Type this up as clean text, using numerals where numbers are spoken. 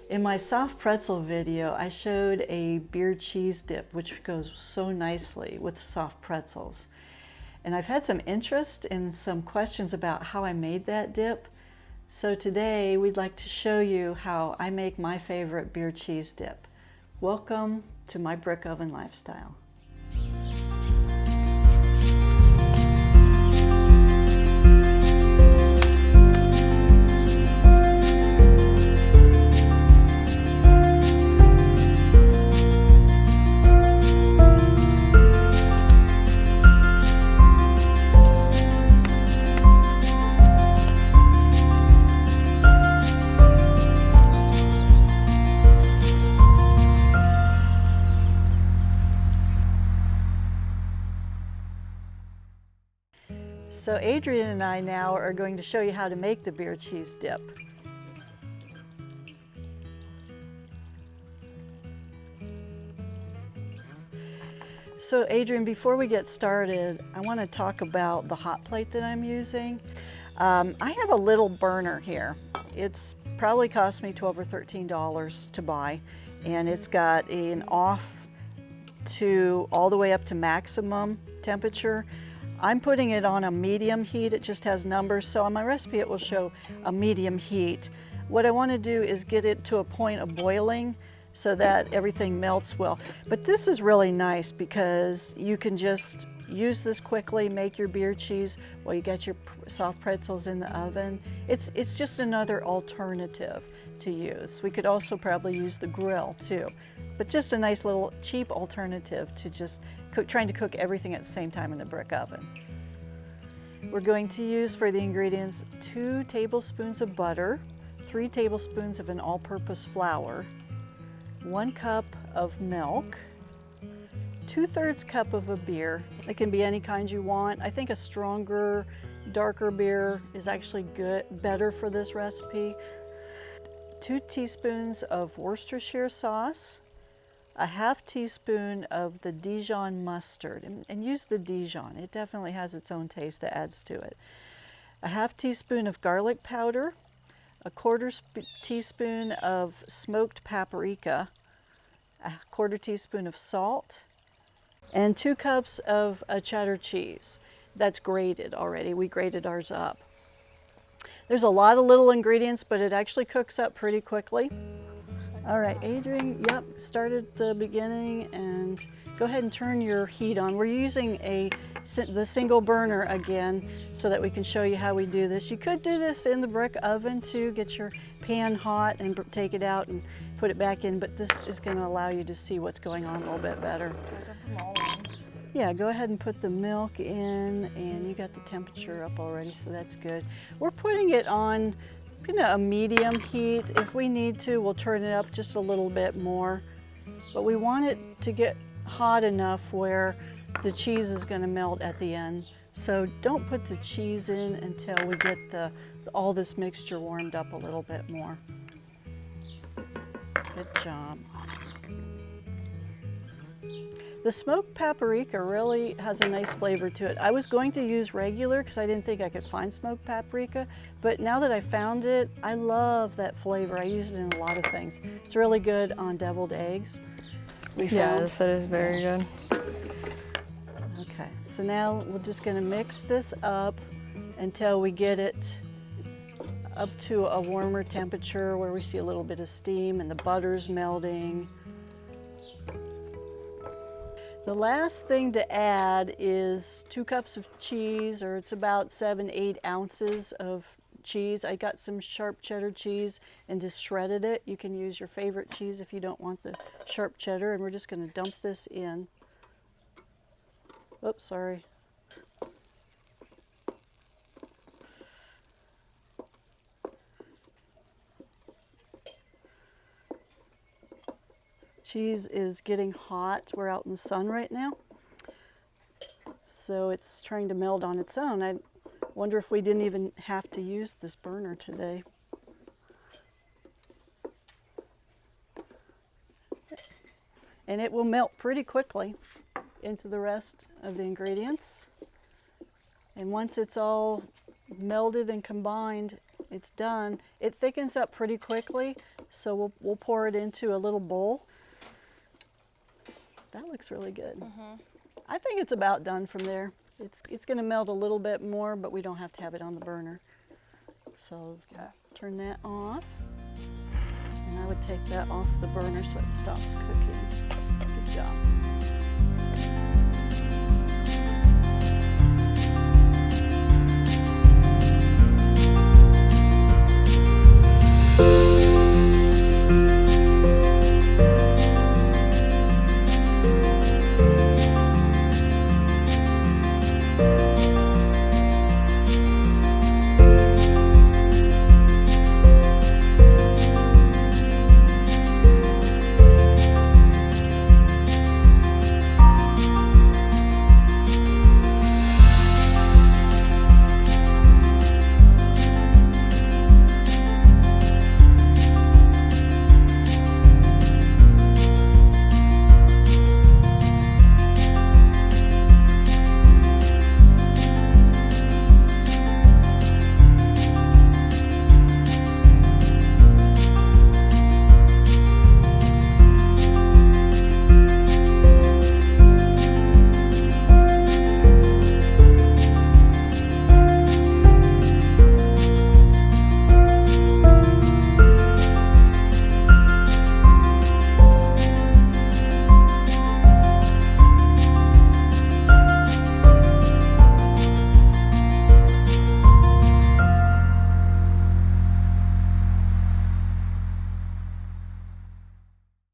In my soft pretzel video, I showed a beer cheese dip, which goes so nicely with soft pretzels. And I've had some interest in some questions about how I made that dip. So today we'd like to show you how I make my favorite beer cheese dip. Welcome to my brick oven lifestyle. So Adrian and I now are going to show you how to make the beer cheese dip. So Adrian, before we get started, I want to talk about the hot plate that I'm using. I have a little burner here. It's probably cost me $12 or $13 to buy, and it's got an off to all the way up to maximum temperature. I'm putting it on a medium heat. It just has numbers, so on my recipe it will show a medium heat. What I want to do is get it to a point of boiling so that everything melts well. But this is really nice because you can just use this quickly, make your beer cheese while you get your soft pretzels in the oven. It's just another alternative to use. We could also probably use the grill too, but just a nice little cheap alternative to just trying to cook everything at the same time in the brick oven. We're going to use for the ingredients 2 tablespoons of butter, 3 tablespoons of an all-purpose flour, 1 cup of milk, 2/3 cup of a beer. It can be any kind you want. I think a stronger, darker beer is actually better for this recipe. 2 teaspoons of Worcestershire sauce, a 1/2 teaspoon of the Dijon mustard, and use the Dijon. It definitely has its own taste that adds to it. A 1/2 teaspoon of garlic powder, a 1/4 teaspoon of smoked paprika, a 1/4 teaspoon of salt, and 2 cups of a cheddar cheese. That's grated already. We grated ours up. There's a lot of little ingredients, but it actually cooks up pretty quickly. All right, Adrian, yep, start at the beginning and go ahead and turn your heat on. We're using the single burner again so that we can show you how we do this. You could do this in the brick oven too, get your pan hot and take it out and put it back in, but this is going to allow you to see what's going on a little bit better. Yeah, go ahead and put the milk in, and you got the temperature up already, so that's good. We're putting it on a medium heat. If we need to, we'll turn it up just a little bit more, but we want it to get hot enough where the cheese is going to melt at the end. So don't put the cheese in until we get all this mixture warmed up a little bit more. Good job. The smoked paprika really has a nice flavor to it. I was going to use regular because I didn't think I could find smoked paprika, but now that I found it, I love that flavor. I use it in a lot of things. It's really good on deviled eggs. Yes, it is very good. Okay, so now we're just going to mix this up until we get it up to a warmer temperature where we see a little bit of steam and the butter's melting. The last thing to add is 2 cups of cheese, or it's about 7-8 ounces of cheese. I got some sharp cheddar cheese and just shredded it. You can use your favorite cheese if you don't want the sharp cheddar, and we're just going to dump this in. Oops, sorry. Cheese is getting hot. We're out in the sun right now, so it's trying to melt on its own. I wonder if we didn't even have to use this burner today. And it will melt pretty quickly into the rest of the ingredients. And once it's all melded and combined, it's done. It thickens up pretty quickly, so we'll pour it into a little bowl. That looks really good. I think it's about done from there. It's going to melt a little bit more, but we don't have to have it on the burner. So turn that off. And I would take that off the burner so it stops cooking. Good job.